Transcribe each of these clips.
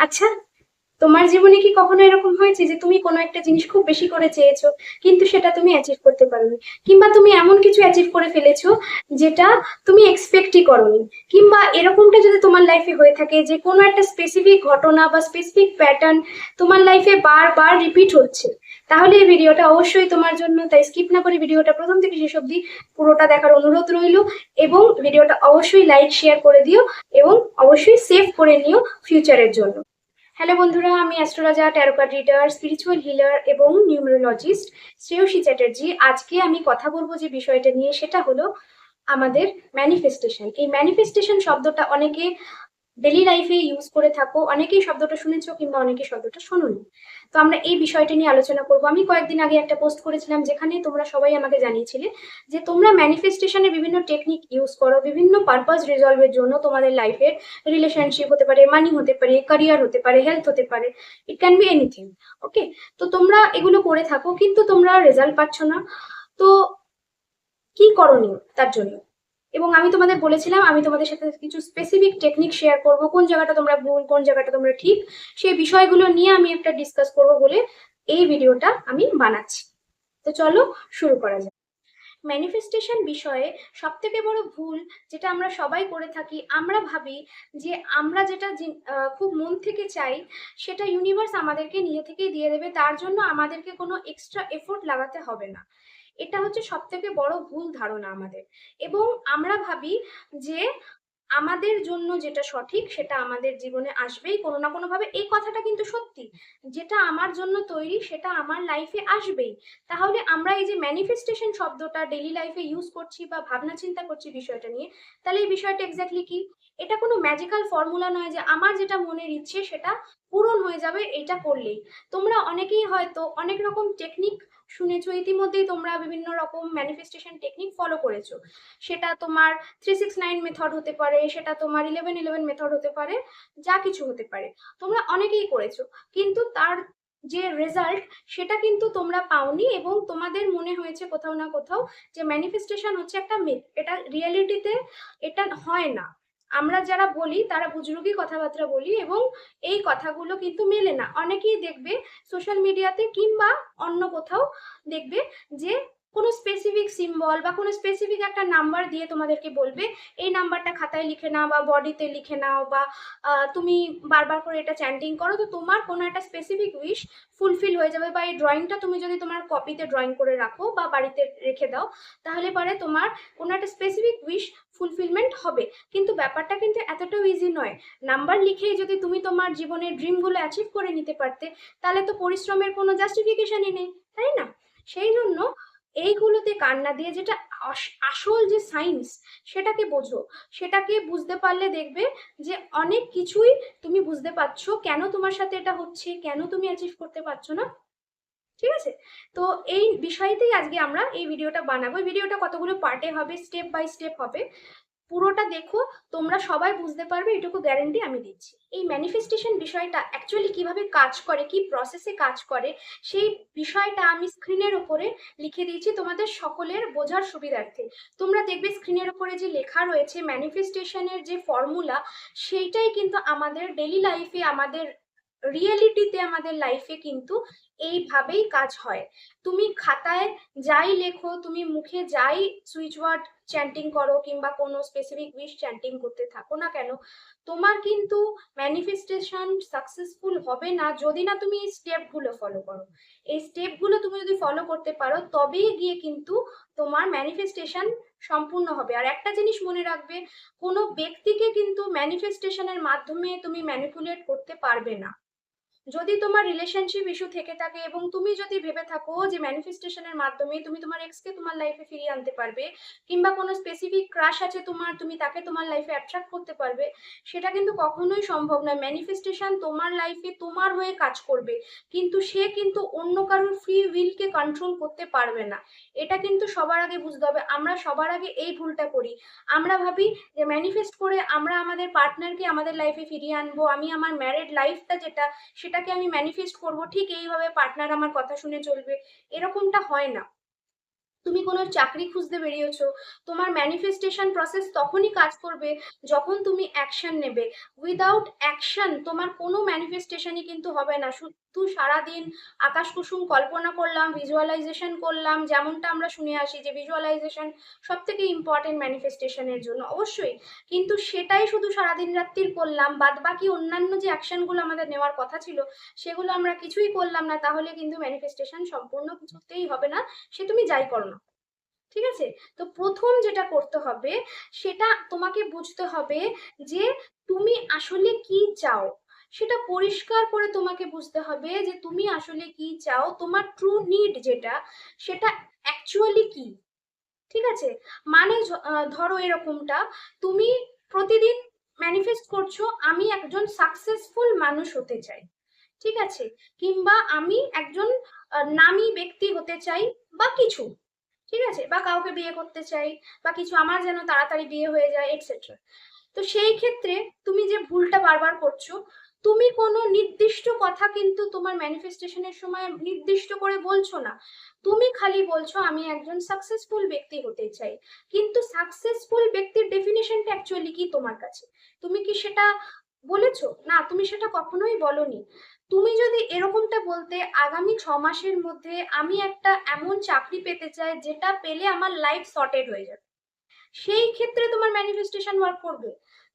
আচ্ছা, তোমার জীবনে কি কখনো এরকম হয়েছে যে তুমি কোনো একটা জিনিস খুব বেশি করে চেয়েছো কিন্তু সেটা তুমি অ্যাচিভ করতে পারোনি, কিংবা তুমি এমন কিছু অ্যাচিভ করে ফেলেছো যেটা তুমি এক্সপেক্টই করোনি? কিংবা এরকমটা যদি তোমার লাইফে হয়ে থাকে যে কোনো একটা স্পেসিফিক ঘটনা বা স্পেসিফিক প্যাটার্ন তোমার লাইফে বারবার রিপিট হচ্ছে, তাহলে এই ভিডিওটা অবশ্যই তোমার জন্য। তাই স্কিপ না করে ভিডিওটা প্রথম থেকে শেষ অবধি পুরোটা দেখার অনুরোধ রইল। এবং ভিডিওটা অবশ্যই লাইক শেয়ার করে দিও এবং অবশ্যই সেভ করে নিও ফিউচারের জন্য। হ্যালো বন্ধুরা, আমি astrologer, tarot card reader, spiritual healer এবং নিউমেরোলজিস্ট শ্রেয়সী চ্যাটার্জি। আজকে আমি কথা বলবো যে বিষয়টা নিয়ে, সেটা হলো আমাদের ম্যানিফেস্টেশন। এই ম্যানিফেস্টেশন শব্দটা অনেকে ডেলি লাইফে ইউজ করে থাকো, অনেকেই শব্দটা শুনেছো কিংবা অনেকেই শব্দটা শোনোনি। তো আমরা এই বিষয়টা নিয়ে আলোচনা করবো। আমি কয়েকদিন আগে একটা পোস্ট করেছিলাম যেখানে তোমরা সবাই আমাকে জানিয়েছিলে যে তোমরা ম্যানিফেস্টেশনের বিভিন্ন টেকনিক ইউজ করো বিভিন্ন পারপাস রিজলভের জন্য। তোমাদের লাইফের রিলেশনশিপ হতে পারে, মানি হতে পারে, ক্যারিয়ার হতে পারে, হেলথ হতে পারে, ইট ক্যান বি এনিথিং। ওকে, তো তোমরা এগুলো করে থাকো কিন্তু তোমরা রেজাল্ট পাচ্ছ না। তো কি করণীয় তার জন্য? এবং আমি তোমাদের বলেছিলাম আমি তোমাদের সাথে কিছু স্পেসিফিক টেকনিক শেয়ার করব, কোন জায়গাটা তোমরা ভুল কোন জায়গাটা তোমরা ঠিক, সেই বিষয়গুলো নিয়ে আমি একটা ডিসকাস করব বলে এই ভিডিওটা আমি বানাচ্ছি। তো চলো শুরু করা যাক। ম্যানিফেস্টেশন বিষয়ে সব থেকে বড় ভুল যেটা আমরা সবাই করে থাকি, আমরা ভাবি যে আমরা যেটা খুব মন থেকে চাই সেটা ইউনিভার্স আমাদেরকে নিজে থেকেই দিয়ে দেবে, তার জন্য আমাদেরকে কোনো এক্সট্রা এফোর্ট লাগাতে হবে না। এটা হচ্ছে সব থেকে বড় ভুল ধারণা আমাদের। এবং আমরা ভাবি যে আমাদের জন্য যেটা সঠিক সেটা আমাদের জীবনে আসবেই কোনো না কোনো ভাবে। এই কথাটা কিন্তু সত্যি, যেটা আমার জন্য তৈরি সেটা আমার লাইফে আসবেই। তাহলে আমরা এই যে ম্যানিফেস্টেশন শব্দটা ডেইলি লাইফে ইউজ করছি বা ভাবনা চিন্তা করছি বিষয়টা নিয়ে, তাহলে এই বিষয়টা এক্স্যাক্টলি কি? এটা কোনো ম্যাজিক্যাল ফর্মুলা নয় যে আমার যেটা মনের ইচ্ছে সেটা পূরণ হয়ে যাবে এটা করলেই। তোমরা অনেকেই হয়তো অনেক রকম টেকনিক শুনেছো, ইতিমধ্যেই তোমরা বিভিন্ন রকম ম্যানিফেস্টেশন টেকনিক ফলো করেছো। সেটা তোমার 369 মেথড হতে পারে, সেটা তোমার 1111 মেথড হতে পারে, যা কিছু হতে পারে, তোমরা অনেকেই করেছো। কিন্তু তার যে রেজাল্ট সেটা কিন্তু তোমরা পাওনি এবং তোমাদের মনে হয়েছে কোথাও না কোথাও যে ম্যানিফেস্টেশন হচ্ছে একটা মিথ, এটা রিয়েলিটিতে এটা হয় না। আমরা যারা বলি তারা বুজরুগি কথাবার্তা বলি এবং এই কথাগুলো কিন্তু মেলে না। অনেকেই দেখবে সোশ্যাল মিডিয়াতে কিংবা অন্য কোথাও দেখবে যে কোনো স্পেসিফিক সিম্বল বা কোনো স্পেসিফিক একটা নাম্বার দিয়ে তোমাদেরকে বলবে এই নাম্বারটা খাতায় লিখে নাও বা বডিতে লিখে নাও বা তুমি বারবার করে এটা চ্যান্টিং করো, তো তোমার কোনো একটা স্পেসিফিক উইশ ফুলফিল হয়ে যাবে। বা এই ড্রয়িংটা তুমি যদি তোমার কপিতে ড্রয়িং করে রাখো বা বাড়িতে রেখে দাও, তাহলে পরে তোমার কোনো একটা স্পেসিফিক উইশ ফুলফিলমেন্ট হবে। কিন্তু ব্যাপারটা কিন্তু এতটাও ইজি নয়। নাম্বার লিখেই যদি তুমি তোমার জীবনের ড্রিমগুলো অ্যাচিভ করে নিতে পারতে, তাহলে তো পরিশ্রমের কোনো জাস্টিফিকেশনই নেই, তাই না? সেই জন্য এইগুলোতে কান না দিয়ে যেটা আসল যে সায়েন্স সেটাকে বোঝো। সেটাকে বুঝতে পারলে দেখবে যে অনেক কিছুই তুমি বুঝতে পারছো কেন তোমার সাথে এটা হচ্ছে, কেন তুমি অ্যাচিভ করতে পারছো না। ঠিক আছে? তো এই বিষয়তেই আজকে আমরা এই ভিডিওটা বানাবো। এই ভিডিওটা কতগুলো পার্টে হবে, স্টেপ বাই স্টেপ হবে, পুরোটা দেখো, তোমরা সবাই বুঝতে পারবে এটুকু গ্যারান্টি আমি দিচ্ছি। এই ম্যানিফেস্টেশন বিষয়টা অ্যাকচুয়ালি কিভাবে কাজ করে, কি প্রসেসে কাজ করে, সেই বিষয়টা আমি স্ক্রিনের উপরে লিখে দিয়েছি তোমাদের সকলের বোঝার সুবিধার্থে। তোমরা দেখবে স্ক্রিনের উপরে যে লেখা রয়েছে ম্যানিফেস্টেশনের যে ফর্মুলা, সেইটাই কিন্তু আমাদের ডেলি লাইফে, আমাদের রিয়েলিটিতে, আমাদের লাইফে কিন্তু এইভাবেই কাজ হয়। তুমি খাতায় যাই লেখো, তুমি মুখে যাই সুইচ ওয়ার্ড চ্যান্টিং করো কিংবা কোনো স্পেসিফিক উইশ চ্যান্টিং করতে থাকো না কেন, তোমার কিন্তু ম্যানিফেস্টেশন সাকসেসফুল হবে না যদি না তুমি এই স্টেপগুলো ফলো করো। এই স্টেপগুলো তুমি যদি ফলো করতে পারো তবেই গিয়ে কিন্তু তোমার ম্যানিফেস্টেশন সম্পূর্ণ হবে। আর একটা জিনিস মনে রাখবে, কোনো ব্যক্তিকে কিন্তু ম্যানিফেস্টেশনের মাধ্যমে তুমি ম্যানিপুলেট করতে পারবে না। যদি তোমার রিলেশনশিপ ইস্যু থেকে থাকে এবং তুমি যদি ভেবে থাকো যে ম্যানিফেস্টেশনের মাধ্যমে তুমি তোমার এক্সকে তোমার লাইফে ফিরিয়ে আনতে পারবে, কিংবা কোনো স্পেসিফিক ক্রাশ আছে তোমার, তুমি তাকে তোমার লাইফে অ্যাট্রাক্ট করতে পারবে, সেটা কিন্তু কখনোই সম্ভব নয়। ম্যানিফেস্টেশন তোমার লাইফে তোমার হয়ে কাজ করবে, কিন্তু সে কিন্তু অন্য কারোর ফ্রি উইলকে কন্ট্রোল করতে পারবে না। এটা কিন্তু সবার আগে বুঝতে হবে। আমরা সবার আগে এই ভুলটা করি। আমরা ভাবি যে ম্যানিফেস্ট করে আমরা আমাদের পার্টনারকে আমাদের লাইফে ফিরিয়ে আনবো, আমি আমার ম্যারিড লাইফটা যেটা সেটাকে আমি ম্যানিফেস্ট করব, ঠিক এইভাবে পার্টনার আমার কথা শুনে চলবে, এরকমটা হয় না। তুমি কোনো চাকরি খুঁজতে বেরিয়েছো, তোমার ম্যানিফেস্টেশন প্রসেস তখনই কাজ করবে যখন তুমি অ্যাকশন নেবে। উইদাউট অ্যাকশন তোমার কোনো ম্যানিফেস্টেশনই কিন্তু হবে না। শুধু সারাদিন আকাশ কুসুম কল্পনা করলাম, ভিজুয়ালাইজেশন করলাম, যেমনটা আমরা শুনে আসি যে ভিজুয়ালাইজেশন সব থেকে ইম্পর্টেন্ট ম্যানিফেস্টেশনের জন্য, অবশ্যই। কিন্তু সেটাই শুধু সারাদিন রাত্রির করলাম, বাদ বাকি অন্যান্য যে অ্যাকশনগুলো আমাদের নেওয়ার কথা ছিল সেগুলো আমরা কিছুই করলাম না, তাহলে কিন্তু ম্যানিফেস্টেশন সম্পূর্ণ কিছুতেই হবে না, সে তুমি যাই করো না। ঠিক আছে? তো প্রথম যেটা করতে হবে সেটা তোমাকে বুঝতে হবে যে তুমি আসলে কি চাও। সেটা পরিষ্কার করে তোমাকে বুঝতে হবে যে তুমি আসলে কি চাও, তোমার ট্রু নিড যেটা, সেটা অ্যাকচুয়ালি কি। ঠিক আছে? মানে ধরো এরকমটা, তুমি প্রতিদিন ম্যানিফেস্ট করছো আমি একজন সাকসেসফুল মানুষ হতে চাই, ঠিক আছে, কিংবা আমি একজন নামী ব্যক্তি হতে চাই, বা কিছু, ঠিক আছে, বা কাউকে বিয়ে করতে চাই, বা কিছু, আমার যেন তাড়াতাড়ি বিয়ে হয়ে যায়, এটসেট্রা। তো সেই ক্ষেত্রে তুমি যে ভুলটা বারবার করছো, তুমি কোনো নির্দিষ্ট কথা কিন্তু তোমার ম্যানিফেস্টেশনের সময় নির্দিষ্ট করে বলছো না। তুমি খালি বলছো আমি একজন সাকসেসফুল ব্যক্তি হতে চাই। কিন্তু সাকসেসফুল ব্যক্তির ডেফিনেশনটা অ্যাকচুয়ালি কি তোমার কাছে? তুমি কি সেটা বলেছো? না, তুমি সেটা কখনোই বলনি। তুমি যদি এরকমটা বলতে আগামী 6 মাসের মধ্যে আমি একটা এমন চাকরি পেতে চাই যেটা পেলে আমার লাইফ সর্টেড হয়ে যাবে, সেই ক্ষেত্রে তোমার ম্যানিফেস্টেশন ওয়ার্ক করবে।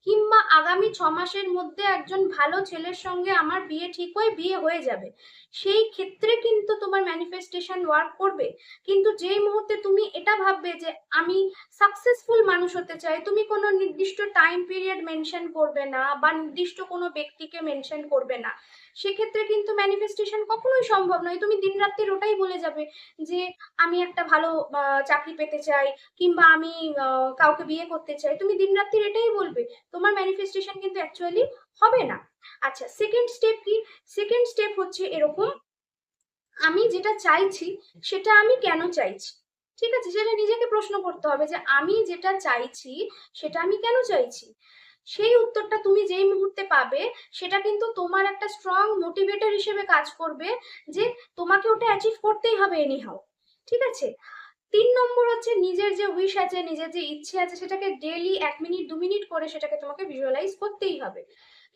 কিংবা আগামী 6 মাসের মধ্যে একজন ভালো ছেলের সঙ্গে আমার বিয়ে ঠিক বিয়ে হয়ে যাবে, সেই ক্ষেত্রে কিন্তু তোমার ম্যানিফেস্টেশন ওয়ার্ক করবে। কিন্তু যেই মুহূর্তে তুমি এটা ভাববে যে আমি সাকসেসফুল মানুষ হতে চাই, তুমি কোনো নির্দিষ্ট টাইম পিরিয়ড মেনশন করবে না, বা নির্দিষ্ট কোনো ব্যক্তিকে মেনশন করবে না, সেক্ষেত্রে কিন্তু ম্যানিফেস্টেশন কখনোই সম্ভব নয়। তুমি দিন রাত্রির ওটাই বলে যাবে যে আমি একটা ভালো চাকরি পেতে চাই, কিংবা আমি কাউকে বিয়ে করতে চাই, তুমি দিন রাত্রির এটাই বলবে, তোমার ম্যানিফেস্টেশন কিন্তু অ্যাকচুয়ালি হবে না। আচ্ছা, সেকেন্ড স্টেপ কি? সেকেন্ড স্টেপ হচ্ছে এরকম, আমি যেটা চাইছি সেটা আমি কেন চাইছি। ঠিক আছে, সেটা নিজেকে প্রশ্ন করতে হবে যে আমি যেটা চাইছি সেটা আমি কেন চাইছি। সেই উত্তরটা তুমি যেই মুহূর্তে পাবে, সেটা কিন্তু তোমার একটা স্ট্রং মোটিভেটর হিসেবে কাজ করবে যে তোমাকে ওটা অ্যাচিভ করতেই হবে এনিহাও। ঠিক আছে? 3 নম্বর হচ্ছে নিজের যে উইশ আছে, নিজের যে ইচ্ছে আছে, সেটাকে ডেইলি 1 মিনিট 2 মিনিট করে সেটাকে তোমাকে ভিজুয়ালাইজ করতেই হবে।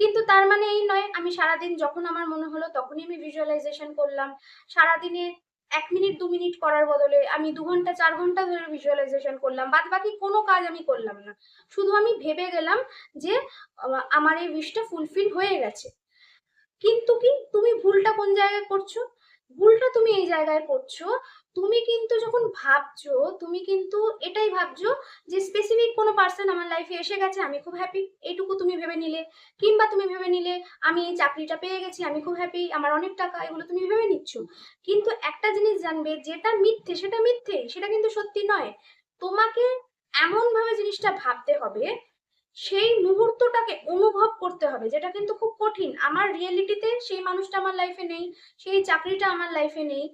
কিন্তু তার মানে এই নয় আমি সারাদিন যখন আমার মনে হলো তখনই আমি ভিজুয়ালাইজেশন করলাম। সারাদিনে 1 মিনিট 2 মিনিট করার বদলে আমি 2 ঘন্টা 4 ঘন্টা ধরে ভিজুয়ালাইজেশন করলাম, বাদ বাকি কোনো কাজ আমি করলাম না। শুধু আমি ভেবে গেলাম যে আমার এই উইশটা ফুলফিল হয়ে গেছে। কিন্তু কি, তুমি ভুলটা কোন জায়গায় করছো? ভুলটা তুমি এই জায়গায় করছো, তুমি কিন্তু যখন ভাবছো, তুমি কিন্তু এটাই ভাবছো যে স্পেসিফিক কোনো পার্সন আমার লাইফে এসে গেছে, আমি খুব হ্যাপি, এইটুকু তুমি ভেবে নিলে। কিংবা তুমি ভেবে নিলে আমি এই চাকরিটা পেয়ে গেছি, আমি খুব হ্যাপি, আমার অনেক টাকা, এগুলো তুমি ভেবে নিচ্ছ। কিন্তু একটা জিনিস জানবে, যেটা মিথ্যে সেটা মিথ্যে, সেটা কিন্তু সত্যি নয়। তোমাকে এমন ভাবে জিনিসটা ভাবতে হবে, সেই মুহূর্তটাকে অনুভব করতে হবে, যেটা কিন্তু খুব কঠিন। আমার রিয়েলিটিতে সেই মানুষটা আমার লাইফে নেই, সেই চাকরিটা আমার লাইফে নেই,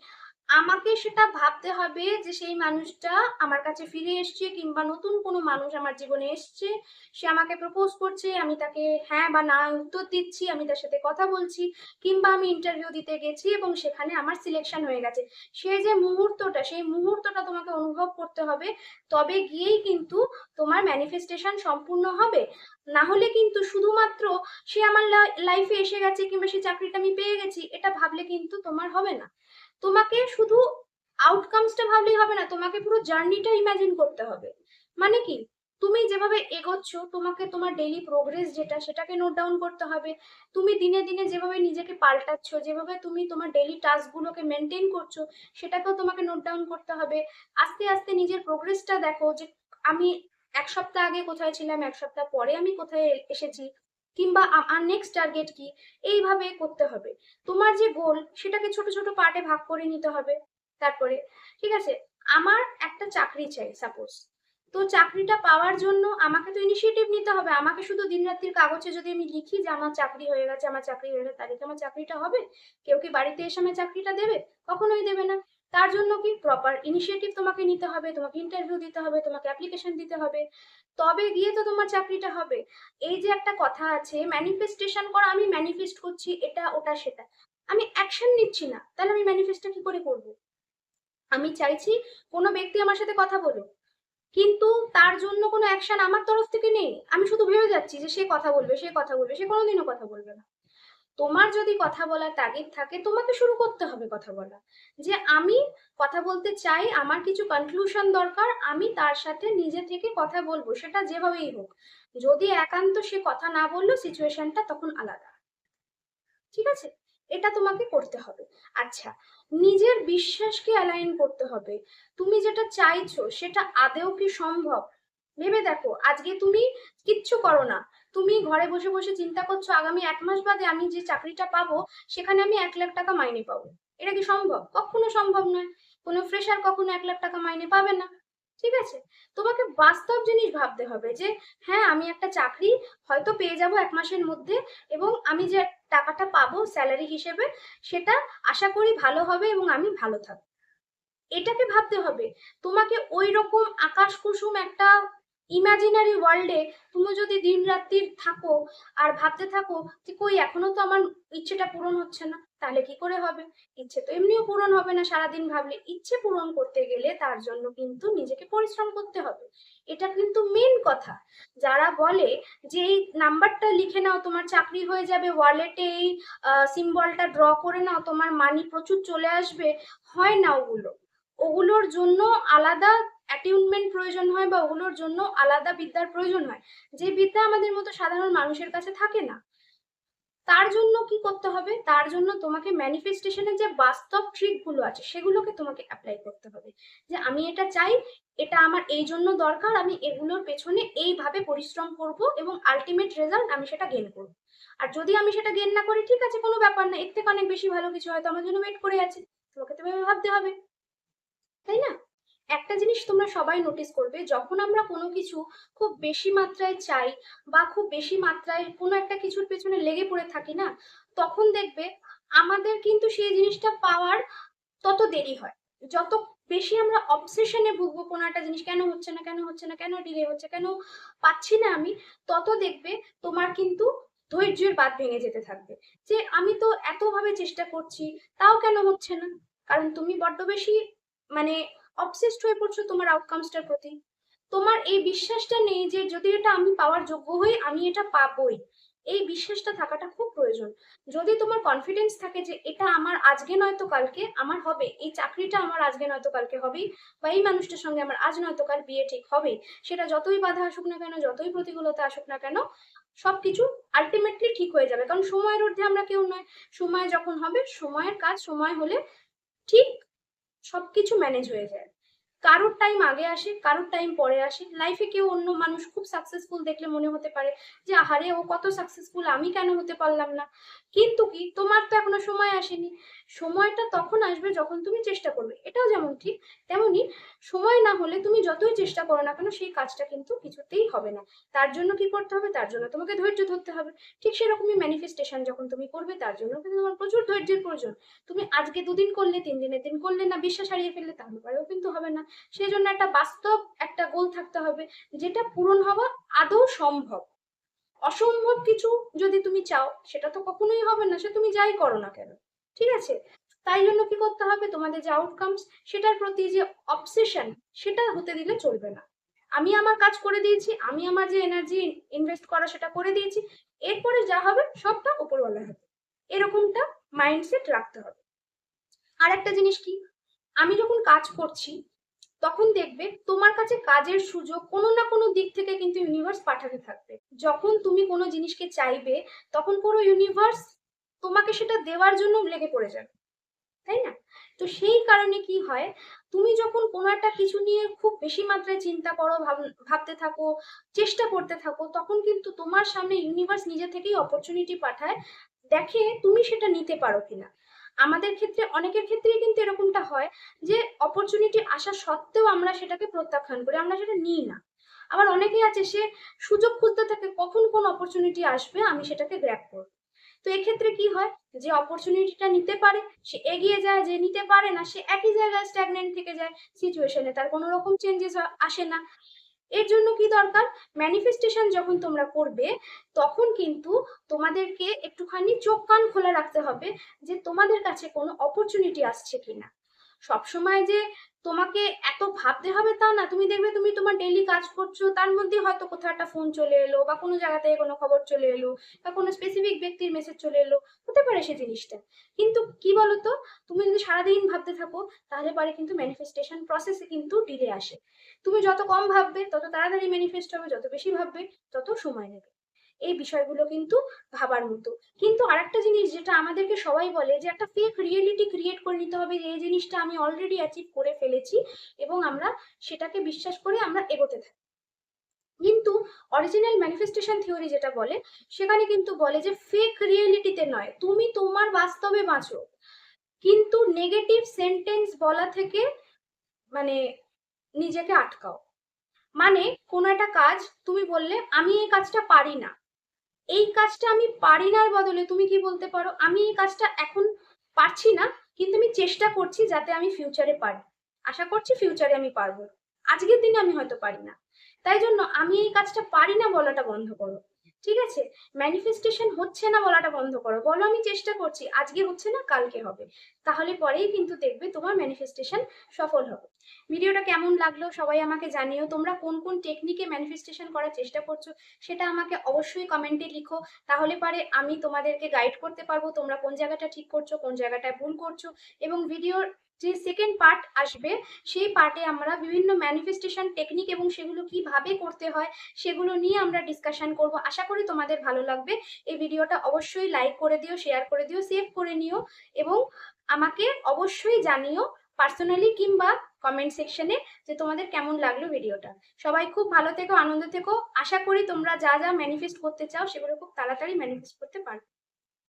আমাকে সেটা ভাবতে হবে যে সেই মানুষটা আমার কাছে ফিরে এসছে, কিংবা নতুন কোনো মানুষ আমার জীবনে এসছে, সে আমাকে প্রপোজ করছে, আমি তাকে হ্যাঁ বা না উত্তর দিচ্ছি, আমি তার সাথে কথা বলছি, কিংবা আমি ইন্টারভিউ দিতে গেছি এবং সেখানে আমার সিলেকশন হয়ে গেছে। সেই যে মুহূর্তটা, সেই মুহূর্তটা তোমাকে অনুভব করতে হবে, তবে গিয়েই কিন্তু তোমার ম্যানিফেস্টেশন সম্পূর্ণ হবে। না হলে কিন্তু শুধুমাত্র সে আমার লাইফে এসে গেছে কিংবা সে চাকরিটা আমি পেয়ে গেছি এটা ভাবলে কিন্তু তোমার হবে না। তোমাকে শুধু আউটকামসটা ভাবলেই হবে না, তোমাকে পুরো জার্নিটা ইমাজিন করতে হবে। মানে কি, তুমি যেভাবে এগোচ্ছ, তোমাকে তোমার ডেইলি প্রোগ্রেস যেটা, সেটাকে নোট ডাউন করতে হবে। তুমি দিনে দিনে যেভাবে নিজেকে পাল্টাচ্ছ, যেভাবে তুমি তোমার ডেইলি টাস্কগুলোকে মেনটেন করছো, সেটাকেও তোমাকে নোট ডাউন করতে হবে। আস্তে আস্তে নিজের প্রোগ্রেসটা দেখো যে আমি 1 সপ্তাহ আগে কোথায় ছিলাম, 1 সপ্তাহ পরে আমি কোথায় এসেছি, কিংবা আমার নেক্সট টার্গেট কি, এইভাবে করতে হবে। তোমার যে গোল সেটাকে ছোট ছোট পার্টে ভাগ করে নিতে হবে। তারপরে, ঠিক আছে, আমার একটা চাকরি চাই সাপোজ, তো চাকরিটা পাওয়ার জন্য আমাকে তো ইনিশিয়েটিভ নিতে হবে। আমাকে শুধু দিন রাত্রির কাগজে যদি আমি লিখি যে আমার চাকরি হয়ে গেছে, আমার চাকরি হয়ে গেছে, তাহলে কি আমার চাকরিটা হবে? কেউ কি বাড়িতে এসে আমার চাকরিটা দেবে? কখনোই দেবে না। তার জন্য কি প্রপার ইনিশিয়েটিভ তোমাকে নিতে হবে, তোমাকে ইন্টারভিউ দিতে হবে, তোমাকে অ্যাপ্লিকেশন দিতে হবে, তবে গিয়ে তো তোমার চাকরিটা হবে। এই যে একটা কথা আছে ম্যানিফেস্টেশন করা, আমি ম্যানিফেস্ট করছি এটা ওটা সেটা, আমি অ্যাকশন নিচ্ছি না, তাহলে আমি ম্যানিফেস্টটা কি করে করবো? আমি চাইছি কোনো ব্যক্তি আমার সাথে কথা বলুক, কিন্তু তার জন্য কোনো অ্যাকশন আমার তরফ থেকে নেই। আমি শুধু ভেবে যাচ্ছি যে সে কথা বলবে, সে কথা বলবে, সে কোনোদিনও কথা বলবে না। তোমার যদি কথা বলার তাগিদ থাকে, তোমাকে শুরু করতে হবে কথা বলা। যে আমি কথা বলতে চাই, আমার কিছু কনক্লুশন দরকার, আমি তার সাথে নিজে থেকে কথা বলবো, সেটা যেভাবেই হোক। যদি একান্ত সে কথা না বললো, সিচুয়েশনটা তখন আলাদা। ঠিক আছে, এটা তোমাকে করতে হবে। আচ্ছা, নিজের বিশ্বাসকে অ্যালাইন করতে হবে। তুমি যেটা চাইছো সেটা আদেও কি সম্ভব? ভেবে দেখো, আজকে তুমি কিচ্ছু করো না, তুমি ঘরে বসে বসে চিন্তা করছো আগামী 1 মাস বাদে আমি যে চাকরিটা পাবো সেখানে আমি 1 লাখ টাকা মাইনে পাবো। এটা কি সম্ভব? কখনো সম্ভব নয়। কোনো ফ্রেশার কখনো 1 লাখ টাকা মাইনে পাবে না। ঠিক আছে, তোমাকে বাস্তব জিনিস ভাবতে হবে যে হ্যাঁ, আমি একটা চাকরি হয়তো পেয়ে যাব 1 মাসের মধ্যে, এবং আমি যে টাকাটা পাবো স্যালারি হিসেবে, সেটা আশা করি ভালো হবে এবং আমি ভালো থাকবো। এটাকে ভাবতে হবে। তোমাকে ওই রকম আকাশ কুসুম একটা ইমাজিনারি ওয়ার্ল্ডে তুমি যদি দিন রাত্রি থাকো আর ভাবতে থাকো যে কই এখনো তো আমার ইচ্ছেটা পূরণ হচ্ছে না, তাহলে কি করে হবে? ইচ্ছে তো এমনিও পূরণ হবে না সারাদিন ভাবলে। ইচ্ছে পূরণ করতে গেলে তার জন্য কিন্তু নিজেকে পরিশ্রম করতে হবে। এটা কিন্তু মেন কথা। যারা বলে যে এই নাম্বারটা লিখে নাও তোমার চাকরি হয়ে যাবে, ওয়ালেটে এই সিম্বলটা ড্র করে নাও তোমার মানি প্রচুর চলে আসবে, হয় না ওগুলো। ওগুলোর জন্য আলাদা অ্যাটিউনমেন্ট প্রয়োজন হয়, বা ওগুলোর জন্য আলাদা বিদ্যার প্রয়োজন হয়, যে বিদ্যা আমাদের মতো সাধারণ মানুষের কাছে থাকে না। তার জন্য কি করতে হবে? তার জন্য তোমাকে ম্যানিফেস্টেশনের যে বাস্তব ট্রিকগুলো আছে সেগুলোকে তোমাকে অ্যাপ্লাই করতে হবে। যে আমি এটা চাই, এটা আমার এই জন্য দরকার, আমি এগুলোর পেছনে এইভাবে পরিশ্রম করব এবং আলটিমেট রেজাল্ট আমি সেটা গেন করব। আর যদি আমি সেটা গেন না করি, ঠিক আছে, কোনো ব্যাপার না, এর থেকে অনেক বেশি ভালো কিছু হয়তো আমার জন্য ওয়েট করে আছে। তোমাকে তো এভাবে ভাবতে হবে, তাই না? একটা জিনিস তোমরা সবাই নোটিস করবে, যখন আমরা কোনো কিছু খুব বেশি মাত্রায় চাই বা খুব বেশি মাত্রায় কোনো একটা কিছুর পেছনে লেগে পড়ে থাকি না, তখন দেখবে আমাদের কিন্তু সেই জিনিসটা পাওয়ার তত দেরি হয়। যত বেশি আমরা অবসেশনে ভুগবো কোনো একটা জিনিস, কেন হচ্ছে না, কেন হচ্ছে না, কেন ডিলে হচ্ছে, কেন পাচ্ছি না আমি, তত দেখবে তোমার কিন্তু ধৈর্যের বাঁধ ভেঙে যেতে থাকবে। যে আমি তো এতভাবে চেষ্টা করছি, তাও কেন হচ্ছে না? কারণ তুমি বড্ড বেশি মানে অবসেসড হয়ে পড়ছো তোমার আউটকামসটার প্রতি। তোমার এই বিশ্বাসটা নেই যে যদি এটা আমি পাওয়ার যোগ্য হই, আমি এটা পাবোই। এই বিশ্বাসটা থাকাটা খুব প্রয়োজন। যদি তোমার কনফিডেন্স থাকে যে এটা আমার আজকে নয়তো কালকে আমার হবে, এই চাকরিটা আমার আজকে নয়তো কালকে হবেই, বা এই মানুষটার সঙ্গে আমার আজ নয়তো কাল বিয়ে ঠিক হবেই, সেটা যতই বাধা আসুক না কেন, যতই প্রতিকূলতা আসুক না কেন, সবকিছু আলটিমেটলি ঠিক হয়ে যাবে। কারণ সময়ের ঊর্ধ্বে আমরা কেউ নয়। সময় যখন হবে, সময়ের কাজ সময় হলে ঠিক সবকিছু ম্যানেজ হয়ে যায়। কারোর টাইম আগে আসে, কারোর টাইম পরে আসে। লাইফে কেউ অন্য মানুষ খুব সাকসেসফুল দেখলে মনে হতে পারে যে আহারে ও কত সাকসেসফুল, আমি কেন হতে পারলাম না। কিন্তু কি, তোমার তো এখনো সময় আসেনি। সময়টা তখন আসবে যখন তুমি চেষ্টা করবে। এটাও যেমন ঠিক, তেমনি সময় না হলে তুমি যতই চেষ্টা করো না কেন, সেই কাজটা কিন্তু কিছুতেই হবে না। তার জন্য কি করতে হবে? তার জন্য তোমাকে ধৈর্য ধরতে হবে। ঠিক সেরকমই ম্যানিফেস্টেশন যখন তুমি করবে, তার জন্য কিন্তু তোমার প্রচুর ধৈর্যের প্রয়োজন। তুমি আজকে 2 দিন করলে, 3 দিনের দিন করলে না, বিশ্বাস হারিয়ে ফেললে, তাহলে পরেও কিন্তু হবে না। সেই জন্য একটা বাস্তব একটা গোল থাকতে হবে, যেটা পূরণ হওয়া আদৌ সম্ভব। অসম্ভব কিছু যদি তুমি চাও, সেটা তো কখনোই হবে না, সে তুমি যাই করো না কেন। ঠিক আছে, তাই জন্য কি করতে হবে? তোমাদের যে আউটকামস, সেটার প্রতি যে অবসেশন, সেটা হতে দিলে চলবে না। আমি আমার কাজ করে দিয়েছি, আমি আমার যে এনার্জি ইনভেস্ট করা সেটা করে দিয়েছি, এরপরে যা হবে সবটা উপরওয়ালা হবে, এরকমটা মাইন্ডসেট রাখতে হবে। আর একটা জিনিস কি, আমি যখন কাজ করছি তখন দেখবে তোমার কাছে কাজের সুযোগ কোনো না কোনো দিক থেকে কিন্তু ইউনিভার্স পাঠাতে থাকবে। যখন তুমি কোনো জিনিসকে চাইবে, তখন পুরো ইউনিভার্স তোমাকে সেটা দেওয়ার জন্য লেগে পড়ে যাবে, তাই না? তো সেই কারণে কি হয়, তুমি যখন কোনো একটা কিছু নিয়ে খুব বেশি মাত্রায় চিন্তা করো, ভাবতে থাকো, চেষ্টা করতে থাকো, তখন কিন্তু তোমার সামনে ইউনিভার্স নিজে থেকেই অপরচুনিটি পাঠায়, দেখে তুমি সেটা নিতে পারো কিনা। আমাদের ক্ষেত্রে, অনেকের ক্ষেত্রেই কিন্তু এরকমটা হয় যে অপরচুনিটি আসা সত্ত্বেও আমরা সেটাকে প্রত্যাখ্যান করি, আমরা সেটা নিই না। আবার অনেকেই আছে, সে সুযোগ খুঁজতে থাকে কখন কোন অপরচুনিটি আসবে, আমি সেটাকে গ্র্যাব করব। তো এক্ষেত্রে কি হয়, যে অপরচুনিটিটা নিতে পারে সে এগিয়ে যায়, যে নিতে পারে না সে একই জায়গায় স্ট্যাগনেন্ট থেকে যায়, সিচুয়েশনে তার কোনো রকম চেঞ্জেস আসে না। এর জন্য কি দরকার, ম্যানিফেস্টেশন যখন তোমরা করবে, তখন কিন্তু তোমাদেরকে একটুখানি চোখ কান খোলা রাখতে হবে যে তোমাদের কাছে কোনো অপরচুনিটি আসছে কিনা। সবসময় যে তোমাকে এত ভাবতে হবে তা না। তুমি দেখবে তুমি তোমার ডেইলি কাজ করছো, তার মধ্যে হয়তো কোথাও একটা ফোন চলে এলো, বা কোনো জায়গা থেকে কোনো খবর চলে এলো, বা কোনো স্পেসিফিক ব্যক্তির মেসেজ চলে এলো, হতে পারে সে জিনিসটা। কিন্তু কি বলতো, তুমি যদি সারাদিন ভাবতে থাকো, তাহলে পরে কিন্তু ম্যানিফেস্টেশন প্রসেসে কিন্তু ডিলে আসে। তুমি যত কম ভাববে তত তাড়াতাড়ি ম্যানিফেস্ট হবে, যত বেশি ভাববে তত সময় নেবে। এই বিষয়গুলো কিন্তু ভাবার মতো। কিন্তু আরেকটা জিনিস যেটা আমাদেরকে সবাই বলে, যে একটা ফেক রিয়েলিটি ক্রিয়েট করে নিতে হবে, যে এই জিনিসটা আমি অলরেডি অ্যাচিভ করে ফেলেছি, এবং আমরা সেটাকে বিশ্বাস করে আমরা এগোতে থাকি। কিন্তু অরিজিনাল ম্যানিফেস্টেশন থিওরি যেটা বলে, সেখানে কিন্তু বলে যে ফেক রিয়েলিটিতে নয়, তুমি তোমার বাস্তবে বাঁচো, কিন্তু নেগেটিভ সেন্টেন্স বলা থেকে মানে নিজেকে আটকাও। মানে কোনো একটা কাজ তুমি বললে আমি এই কাজটা পারি না, এই কাজটা আমি পারি নার বদলে তুমি কি বলতে পারো, আমি এই কাজটা এখন পারছি না, কিন্তু আমি চেষ্টা করছি যাতে আমি ফিউচারে পারি, আশা করছি ফিউচারে আমি পারবো, আজকের দিনে আমি হয়তো পারি না। তাই জন্য আমি এই কাজটা পারি না বলাটা বন্ধ করো। ঠিক আছে? ম্যানিফেস্টেশন হচ্ছে না বলাটা বন্ধ করো, বলো আমি চেষ্টা করছি, আজকে হচ্ছে না কালকে হবে। তাহলে পরেই কিন্তু দেখবে তোমার ম্যানিফেস্টেশন সফল হবে। ভিডিওটা কেমন লাগলো সবাই আমাকে জানিও। তোমরা কোন কোন টেকনিকে ম্যানিফেস্টেশন করার চেষ্টা করছো সেটা আমাকে অবশ্যই কমেন্টে লিখো। তাহলে পারে আমি তোমাদেরকে গাইড করতে পারবো তোমরা কোন জায়গাটা ঠিক করছো, কোন জায়গাটায় ভুল করছো। এবং ভিডিওর যে সেকেন্ড পার্ট আসবে, সেই পার্টে আমরা বিভিন্ন ম্যানিফেস্টেশন টেকনিক এবং সেগুলো কিভাবে করতে হয় সেগুলো নিয়ে আমরা ডিসকাশন করব। আশা করি তোমাদের ভালো লাগবে। এই ভিডিওটা অবশ্যই লাইক করে দিও, শেয়ার করে দিও, সেভ করে নিও, এবং আমাকে অবশ্যই জানিও পার্সোনালি কিংবা কমেন্ট সেকশনে যে তোমাদের কেমন লাগলো ভিডিওটা। সবাই খুব ভালো থেকো, আনন্দ থেকো। আশা করি তোমরা যা যা ম্যানিফেস্ট করতে চাও সেগুলো খুব তাড়াতাড়ি ম্যানিফেস্ট করতে পারবে।